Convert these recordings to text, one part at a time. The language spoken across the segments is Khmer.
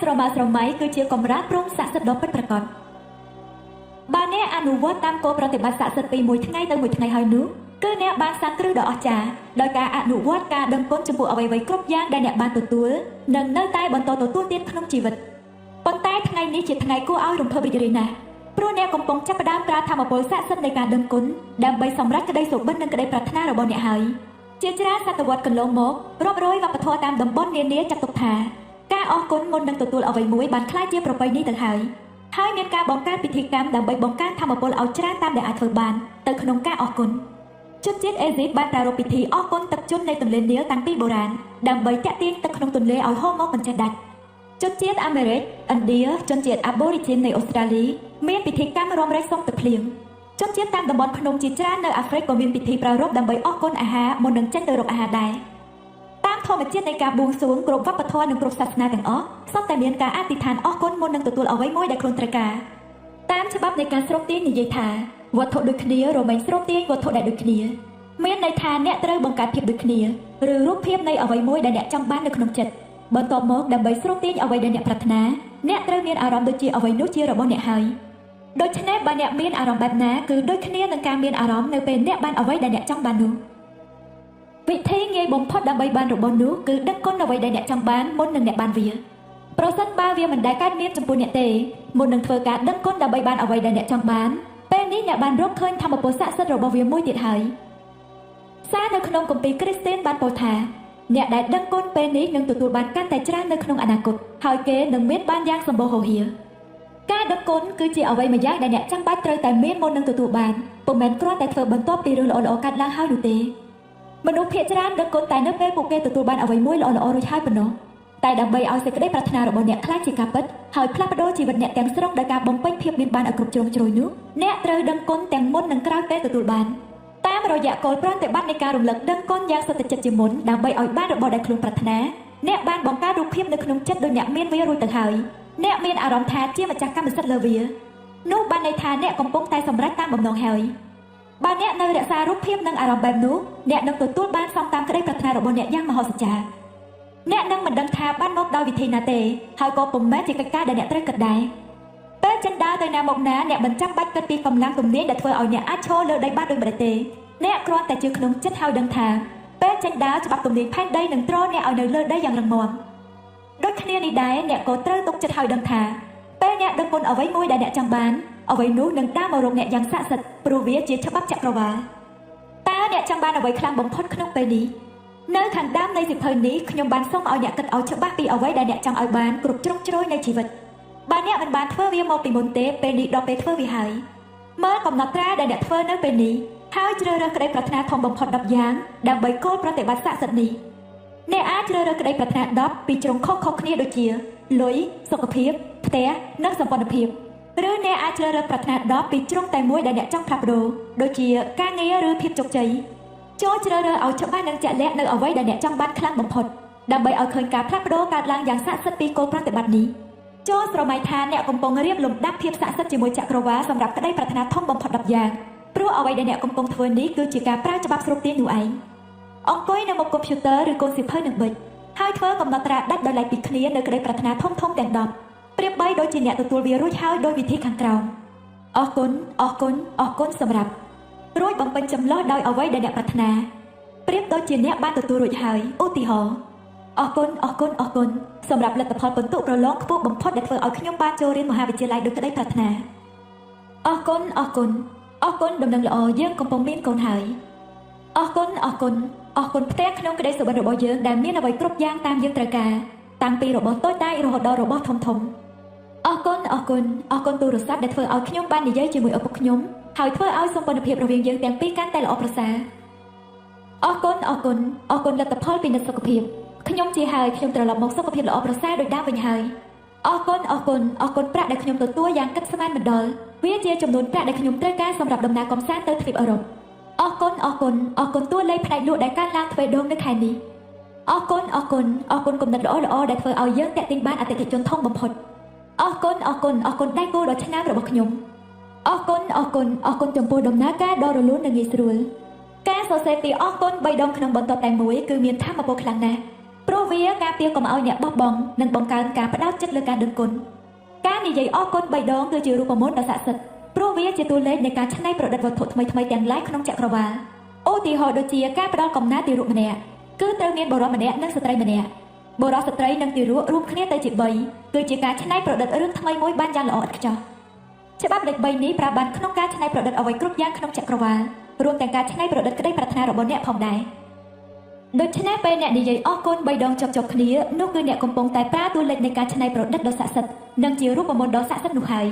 ស្រមើស្រមៃគឺជាកម្រាលព្រំស័ក្តិសិទ្ធិដ៏ពិតប្រាកដបើអ្នកអនុវត្តតាមគោលប្រតិបត្តិស័ក្តិសិទ្ធិពីមួយថ្ងៃទៅមួយថ្ងៃហើយនោះគឺអ្នកបានសាងគ្រឹះដ៏អស្ចារ្យដោយការអនុវត្តការដឹងគុណចំពោះអ្វីៗគ្រប់យ៉ាងដែលអ្នកបានទទួលនិងនៅតែបន្តទទួលទៀតក្នុងជីវិតប៉ុន្តែថ្ងៃនេះជាថ្ងៃគួរឲ្យរំភើបរីករាយណាស់ព្រោះអ្នកកំពុងចាប់ផ្ដើមប្រើធម៌ពលស័ក្តិសិទ្ធិនៃការដឹងគុណដើម្បីសម្រេចក្តីសុបិននិងក្តីប្រាថ្នារបស់អ្នកហើយជាច្រើនសតវត្សកន្លងមករាប់រយវប្បធម៌តាមតំបន់នានាចាត់ទុកថាការអរគុណមុននឹងទទួលអ្វីមួយបានក្លាយជាប្រពៃណីទៅហើយមានការបង្កើតពិធីកម្មដើម្បីបង្កើនធម៌ពលឲ្យច្រើនតាមដែលអាចធ្វើបានទៅក្នុងការអរគុណជនជាតិអេស៊ីបបានប្រារព្ធពិធីអរគុណទឹកជន់នៃទន្លេនីលតាំងពីបុរាណដើម្បីទាក់ទាញទឹកក្នុងទន្លេឲ្យហូរមកមិនចេះដាច់ជនជាតិអាមេរិកឥណ្ឌាជនជាតិ Aborigine នៃអូស្ត្រាលីមានពិធីកម្មរំលែកសុំទឹកភ្លៀងជនជាតិតាមតំបន់ភ្នំជាច្រើននៅអាហ្វ្រិកក៏មានពិធីប្រារព្ធដើម្បីអរគុណអាហារមុននឹងចេញទៅរកអាហារដែរតាមធម្មជាតិនៃការបួងសួងគ្រប់វប្បធម៌និងគ្រប់សាសនាទាំងអស់សុទ្ធតែមានការអធិដ្ឋានអរគុណមុននឹងទទួលអ្វីមួយដែលខ្លួនត្រូវការតាមច្បាប់នៃការស្រូបទាញនិយាយថាវត្ថុដូចគ្នារមែងស្រូបទាញវត្ថុដែលដូចគ្នាមានន័យថាអ្នកត្រូវបង្កើតភាពដូចគ្នាឬរូបភាពនៃអ្វីមួយដែលអ្នកចង់បាននៅក្នុងចិត្តបន្ទាប់មកដើម្បីស្រូបទាញអ្វីដែលអ្នកប្រាថ្នាអ្នកត្រូវមានអារម្មណ៍ដូចជាអ្វីនោះជារបស់អ្នកហើយដូច្នេះបើអ្នកមានអារម្មណ៍បែបណាគឺដូចគ្នានឹងការមានអារម្មណ៍នៅពេលអ្នកបានអ្វីដែលអ្នកចង់បាននោះវិធីងាយបំផុតដើម្បីបានរបស់នោះគឺដឹងគុណអ្វីដែលអ្នកចង់បានមុននឹងអ្នកបានវាប្រសិនបើវាមិនដែលកើតមានចំពោះអ្នកទេមុននឹងធ្វើការដឹងគុណដើម្បីបានអ្វីដែលអ្នកចង់បានពេលនេះអ្នកបានរកឃើញធម៌ពលស័ក្តិសិទ្ធិរបស់វាមួយទៀតហើយសារនៅក្នុងគម្ពីរគ្រីស្ទានបានពោលថាអ្នកដែលដឹងគុណពេលនេះនឹងទទួលបានកាន់តែច្រើននៅក្នុងអនាគតហើយគេនឹងមានបានយ៉ាងសម្បូរហូរហៀរការដឹងគុណគឺជាអ្វីមួយយ៉ាងដែលអ្នកចាំបាច់ត្រូវតែមានមុននឹងទទួលបានពុំមែនគ្រាន់តែធ្វើបន្ទាប់ពីរឿងល្អៗកើតឡើងហើយនោះទេមនុស្សភាគច្រើនដឹងគុណតែនៅពេលពួកគេទទួលបានអ្វីមួយល្អៗរួចហើយប៉ុណ្ណោះតែដើម្បីឲ្យសេចក្តីប្រាថ្នារបស់អ្នកខ្លាចជាការពិតហើយផ្លាស់ប្ដូរជីវិតអ្នកទាំងស្រុងដោយការបំពេញភាពមានបានឲ្យគ្រប់ជ្រុងជ្រោយនោះអ្នកត្រូវដឹងគុណទាំងមុននិងក្រោយពេលទទួលបានតាមរយៈគោលប្រតិបត្តិនៃការរំលឹកដឹងគុណយ៉ាងសន្តិចិត្តជាមុនដើម្បីឲ្យបានរបស់ដែលខ្លួនប្រាថ្នាអ្នកបានបង្កើតរូបភាពនៅក្នុងចិត្តដោយអ្នកមានវារួចទៅហើយអ្នកមានអារម្មណ៍ថាជាម្ចាស់កម្មសិទ្ធិលើវានោះបានន័យថាអ្នកកំពុងតែសម្រេចតាមបំណងហើយបើអ្នកនៅរក្សារូបភាពនិងអារម្មណ៍បែបនោះអ្នកនឹងទទួលបានសំតាមក្តីប្រាថ្នារបស់អ្នកយ៉ាងមហោទចារ្យអ្នកនឹងមិនដឹងថាបានមកដោយវិធីណាទេហើយក៏ពុំមែនជាកិច្ចការដែលអ្នកត្រូវគិតដែរពេលចិនដើរទៅណាមកណាអ្នកមិនចាំបាច់គិតពីកម្លាំងទំនាញដែលធ្វើឲ្យអ្នកអាចឈរលើដីបានដោយម្ដេចទេអ្នកគ្រាន់តែជឿក្នុងចិត្តហើយដឹងថាពេលចិនដើរច្បាប់ទំនាញផែនដីនឹងទ្រអ្នកឲ្យនៅលើដីយ៉ាងរឹងមាំដូចគ្នានេះដែរអ្នកក៏ត្រូវទុកចិត្តហើយដឹងថាពេលអ្នកដឹងគុណអ្វីមួយដែលអ្នកចង់បានអ្វីនោះនឹងតាមមករកអ្នកយ៉ាងស័ក្តិសិទ្ធិព្រោះវាជាច្បាប់ចក្រវាឡតើអ្នកចង់បានអ្វីខ្លាំងបំផុតក្នុងពេលនេះនៅខាងដើមនៃសៀវភៅនេះខ្ញុំបានសូមឲ្យអ្នកគិតឲ្យច្បាស់ពីអ្វីដែលអ្នកចង់ឲ្យបានគ្រប់ជ្រុងជ្រោយនៃជីវិតបើអ្នកមិនបានធ្វើវាមកពីមុនទេពេលនេះដល់ពេលធ្វើវាហើយមើលកំណត់ត្រាដែលអ្នកធ្វើនៅពេលនេះហើយជ្រើសរើសក្តីប្រាថ្នាធំបំផុត10យ៉ាងដើម្បីគោលប្រតិបត្តិស័ក្តិសិទ្ធិនេះអ្នកអាចជ្រើសរើសក្តីប្រាថ្នា10ពីជ្រុងខុសៗគ្នាដូចជាលុយសុខភាពផ្ទះនិងសម្ព័ន្ធភាពឬអ្នកអាចជ្រើសរើសប្រាថ្នា10ពីជ្រុងតែមួយដែលអ្នកចង់ផ្លាស់ប្ដូរដូចជាការងារឬភាពជោគជ័យចូលជ្រើសរើសឲ្យច្បាស់និងជាក់លាក់នៅអ្វីដែលអ្នកចង់បានខ្លាំងបំផុតដើម្បីឲ្យឃើញការផ្លាស់ប្ដូរកើតឡើងយ៉ាងស័ក្តិសិទ្ធិពីគោលប្រតិបត្តិនេះចូលស្រមៃថាអ្នកកំពុងរៀបលំដាប់ភាពស័ក្តិសិទ្ធិជាមួយចក្រវាឡសម្រាប់ក្តីប្រាថ្នាធំបំផុត10យ៉ាងព្រោះអ្វីដែលអ្នកកំពុងធ្វើនេះគឺជាការប្រើច្បាប់ស្រូបទាញនោះឯងអង្គុយនៅមុខកុំព្យូទ័រឬកូនសៀវភៅនឹងប៊ិចហើយធ្វើកំណត់ត្រាដាច់ដោយឡែកពីគ្នានៅក្តីប្រាថ្នាធំទាំង10ប្រៀបបីដូចជាអ្នកទទួលវារួចហើយដោយវិធីខាងក្រោមអរគុណអរគុណអរគុណសម្រាប់រួចបំពេញចម្លោះដោយអ្វីដែលអ្នកប្រាថ្នាប្រៀបដូចជាអ្នកបានទទួលរួចហើយឧទាហរណ៍អរគុណអរគុណអរគុណសម្រាប់លទ្ធផលពិន្ទុប្រឡងខ្ពស់បំផុតដែលធ្វើឲ្យខ្ញុំបានចូលរៀនមហាវិទ្យាល័យដោយក្តីប្រាថ្នាអរគុណអរគុណអរគុណដំណឹងល្អយើងកំពុងមានកូនហើយអរគុណអរគុណអរគុណផ្ទះក្នុងក្តីសុបិនរបស់យើងដែលមានអ្វីគ្រប់យ៉ាងតាមយើងត្រូវការតាំងពីរបស់តូចតាចរហូតដល់របស់ធំអរគុណអរគុណអរគុណទូរស័ព្ទដែលធ្វើឲ្យខ្ញុំបាននិយាយជាមួយឪពុកខ្ញុំហើយធ្វើឲ្យសម្ព័ន្ធភាពរវាងយើងទាំងពីរកាន់តែល្អប្រសើរអរគុណអរគុណអរគុណលទ្ធផលពិនិត្យសុខភាពខ្ញុំជាហើយខ្ញុំត្រឡប់មកសុខភាពល្អប្រសើរដូចដើមវិញហើយអរគុណអរគុណអរគុណប្រាក់ដែលខ្ញុំទទួលយ៉ាងគិតស្មានមិនដល់វាជាចំនួនប្រាក់ដែលខ្ញុំត្រូវការសម្រាប់ដំណើរកម្សាន្តទៅទ្វីបអឺរ៉ុបអរគុណអរគុណអរគុណតួលេខផ្នែកលក់ដែលកើនឡើងទ្វេដងនៅខែនេះអរគុណអរគុណអរគុណគំនិតល្អៗដែលធ្វើឲ្យយើងតាក់ទាញបានអតិថិជនធំបំផុតអរគុណអរគុណអរគុណដៃគូដ៏ឆ្នើមរបស់ខ្ញុំអរគុណអរគុណអរគុណចំពោះដំណើរការដ៏រលូននិងងាយស្រួលការសរសេរពីអរគុណ3ដងក្នុងបន្ទាត់តែមួយគឺមានថាមពលខ្លាំងណាស់ ព្រោះវាការពារកុំឲ្យអ្នកបោះបង់និងបង្កើនការផ្ដោតចិត្តលើការដឹងគុណការនិយាយអរគុណ3ដងគឺជារូបមន្តដ៏ស័ក្តិសិទ្ធិព្រោះវាជាតួលេខនៃការច្នៃប្រឌិតវត្ថុថ្មីៗទាំងឡាយក្នុងចក្រវាឡឧទាហរណ៍ដូចជាការផ្ដល់កំណើតទារកម្នាក់គឺត្រូវមានបុរសម្នាក់និងស្ត្រីម្នាក់បុរសស្ត្រីនិងទារករួមគ្នាទៅជា3គឺជាការច្នៃប្រឌិតរឿងថ្មីមួយបានយ៉ាងល្អឥតខ្ចោះច្បាប់លេខ3នេះប្រើបានក្នុងការច្នៃប្រឌិតអ្វីគ្រប់យ៉ាងក្នុងចក្រវាឡរួមទាំងការច្នៃប្រឌិតក្តីប្រាថ្នារបស់អ្នកផងដែរដូច្នេះពេលអ្នកនិយាយអរគុណ3ដងជាប់ៗគ្នានោះគឺអ្នកកំពុងតែប្រើតួលេខនៃការច្នៃប្រឌិតដ៏ស័ក្តិសិទ្ធិនិងជារូបមន្តដ៏ស័ក្តិសិទ្ធិនោះហើយ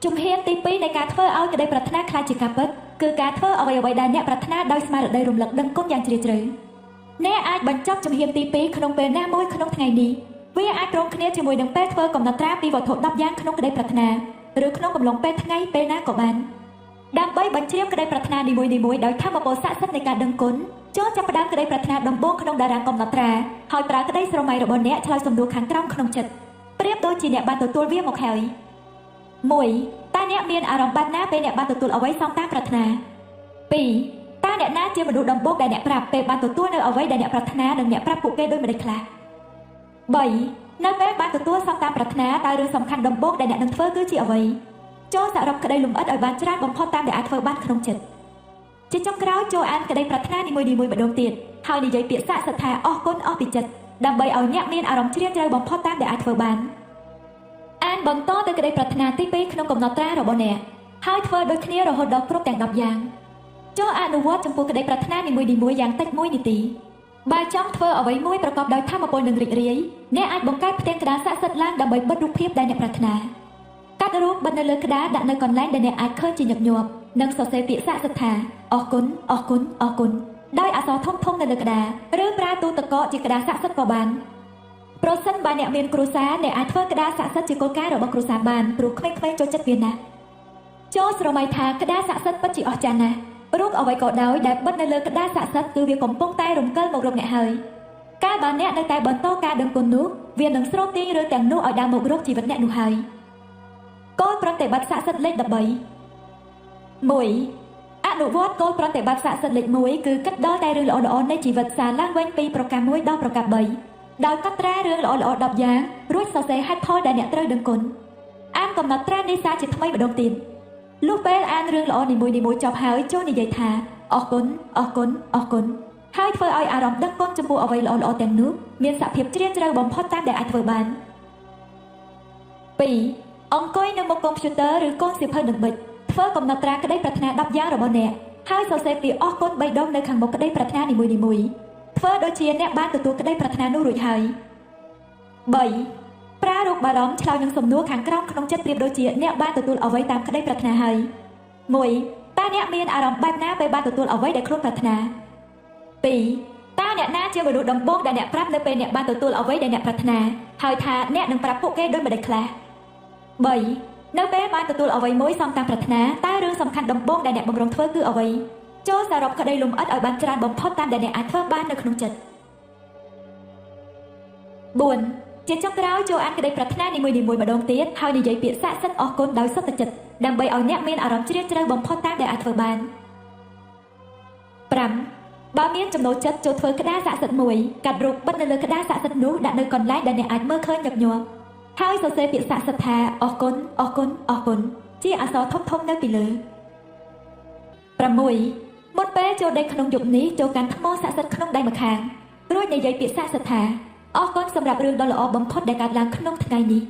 ជំហានទី2នៃការធ្វើឲ្យក្តីប្រាថ្នាក្លាយជាការពិតគឺការធ្វើអ្វីដែលអ្នកប្រាថ្នាដោយស្មារតីរំលឹកដឹងគុណយ៉ាងជ្រាលជ្រៅអ្នកអាចបញ្ចប់ជំហានទី2ក្នុងពេលណាមួយក្នុងថ្ងៃនេះវាអាចព្រមគ្នាជាមួយនឹងពេលធ្វើកំណត់ត្រាពីវត្ថុ10យ៉ាងក្នុងក្តីប្រាថ្នាឬក្នុងកំឡុងពេលថ្ងៃពេលណាក៏បានដើម្បីបញ្ជ្រាបក្តីប្រាថ្នានីមួយៗដោយថាមពលស័ក្តិសិទ្ធិនៃការដឹងគុណចូលចាប់ផ្ដើមក្តីប្រាថ្នាដំបូងក្នុងតារាងកំណត់ត្រាហើយប្រើក្តីស្រមៃរបស់អ្នកឆ្លើយសំណួរខាងក្រោមក្នុងចិត្តប្រៀបដូចជាអ្នកបានទទួលវាមកហើយ 1. តើអ្នកមានអារម្មណ៍បែបណាពេលអ្នកបានទទួលអ្វីសងតាមប្រាថ្នា 2. តើអ្នកណាជាមនុស្សដំបូងដែលអ្នកប្រាប់ពេលបានទទួលនៅអ្វីដែលអ្នកប្រាថ្នានិងអ្នកប្រាប់ពួកគេដោយម្ដេចខ្លះ 3. នៅពេលបានទទួលសងតាមប្រាថ្នាតើរឿងសំខាន់ដំបូងដែលអ្នកនឹងធ្វើគឺជាអ្វីចូលសរុបក្តីលំអិតឲ្យបានច្រើនបំផុតតាមដែលអាចធ្វើបានក្នុងចិត្តជាចុងក្រោយចូលអានក្តីប្រាថ្នានីមួយៗម្ដងទៀតហើយនិយាយពាក្យស័ក្តិសិទ្ធិថាអរគុណអស់ពីចិត្តដើម្បីឲ្យអ្នកមានអារម្មណ៍ជ្រាលជ្រៅបំផុតតាមដែលអាចធ្វើបានអានបន្តទៅក្តីប្រាថ្នាទី2ក្នុងកំណត់ត្រារបស់អ្នកហើយធ្វើដូចគ្នារហូតដល់គ្រប់ទាំង10យ៉ាងចូលអនុវត្តចំពោះក្តីប្រាថ្នានីមួយៗយ៉ាងតិច1នាទីបើចង់ធ្វើអ្វីមួយប្រកបដោយថាមពលនិងរីករាយអ្នកអាចបង្កើតផ្ទាំងក្តារស័ក្តិសិទ្ធិឡើងដើម្បីបិទរូបភាពដែលអ្នកប្រាថ្នាកាត់រូបបិទនៅលើក្តារដាក់នៅកន្លែងដែលអ្នកអាចឃើញជាញឹកញាប់និងសរសេរពាក្យស័ក្តិសិទ្ធិថាអរគុណអរគុណអរគុណដោយអក្សរធំៗនៅលើក្តារឬប្រើទូទឹកកកជាក្តារស័ក្តិសិទ្ធិក៏បានប្រសិនបើអ្នកមានគ្រួសារអ្នកអាចធ្វើក្តារស័ក្តិសិទ្ធិជាគោលការណ៍របស់គ្រួសារបានព្រោះក្មេងៗចូលចិត្តវាណាស់ចូលស្រមៃថាក្តារស័ក្តិសិទ្ធិពិតជាអស្ចារ្យណាស់រូបអ្វីក៏ដោយដែលបិទនៅលើក្តារស័ក្តិសិទ្ធិគឺវាកំពុងតែរំកិលមករកអ្នកហើយកាលបើអ្នកនៅតែបន្តការដឹងគុណនោះវានឹងស្រូបទាញរឿងទាំងនោះឲ្យដើរមករកជីវិតអ្នកនោះហើយគោលប្រតិបត្តិស័ក្តិសិទ្ធិលេខ13 1. អនុវត្តគោលប្រតិបត្តិស័ក្តិសិទ្ធិលេខ1គឺគិតដល់តែរឿងល្អៗនៃជីវិតសារឡើងវិញពីប្រការ1ដល់ប្រការ3ដោយកត់ត្រារឿងល្អៗ10យ៉ាងរួចសរសេរហេតុផលដែលអ្នកត្រូវដឹងគុណអានកំណត់ត្រានេះសារជាថ្មីម្ដងទៀតលុះពេលអានរឿងល្អនីមួយៗចប់ហើយចូលនិយាយថាអរគុណអរគុណអរគុណហើយធ្វើឲ្យអារម្មណ៍ដឹងគុណចំពោះអ្វីល្អៗទាំងនោះមានសភាពជ្រាលជ្រៅបំផុតតាមដែលអាចធ្វើបាន 2. អង្គុយនៅមុខកុំព្យូទ័រឬកូនសៀវភៅនឹងប៊ិចធ្វើកំណត់ត្រាក្តីប្រាថ្នា10យ៉ាងរបស់អ្នកហើយសរសេរពាក្យអរគុណ3ដងនៅខាងមុខក្តីប្រាថ្នានីមួយៗធ្វើដូចជាអ្នកបានទទួលក្តីប្រាថ្នានោះរួចហើយ 3. ប្រើរូបបារម្ភឆ្លើយនឹងសំណួរខាងក្រោមក្នុងចិត្តប្រៀបដូចជាអ្នកបានទទួលអ្វីតាមក្តីប្រាថ្នាហើយ 1. តើអ្នកមានអារម្មណ៍បែបណាពេលបានទទួលអ្វីដែលខ្លួនប្រាថ្នា 2. តើអ្នកណាជាមនុស្សដំបូងដែលអ្នកប្រាប់នៅពេលអ្នកបានទទួលអ្វីដែលអ្នកប្រាថ្នាហើយថាអ្នកនឹងប្រាប់ពួកគេដោយម្ដេចខ្លះ 3. នៅពេលបានទទួលអ្វីមួយសងតាមប្រាថ្នាតើរឿងសំខាន់ដំបូងដែលអ្នកបំរុងធ្វើគឺអ្វីចូលសរុបក្តីលំអិតឲ្យបានច្រើនបំផុតតាមដែលអ្នកអាចធ្វើបាននៅក្នុងចិត្ត 4. ជាចុងក្រោយចូលអានក្តីប្រាថ្នានីមួយៗម្ដងទៀតហើយនិយាយពាក្យស័ក្តិសិទ្ធិអរគុណដោយសុទ្ធចិត្តដើម្បីឲ្យអ្នកមានអារម្មណ៍ជ្រាលជ្រៅបំផុតតាមដែលអាចធ្វើបាន 5. បើមានចំណូលចិត្តចូលធ្វើក្តារស័ក្តិសិទ្ធិមួយកាត់រូបបិទនៅលើក្តារស័ក្តិសិទ្ធិនោះដាក់នៅកន្លែងដែលអ្នកអាចមើលឃើញញឹកញាប់ហើយសរសេរពាក្យស័ក្តិសិទ្ធិថាអរគុណអរគុណអរគុណជាអក្សរធំៗនៅពីលើ 6. មុនពេលចូលដេកក្នុងយប់នេះចូលកាន់ថ្មស័ក្តិសិទ្ធិក្នុងដៃម្ខាងរួចនិយាយពាក្យស័ក្តិសិទ្ធិថាអរគុណសម្រាប់រឿងដ៏ល្អបំផុតដែលកើតឡើងក្នុងថ្ងៃនេះ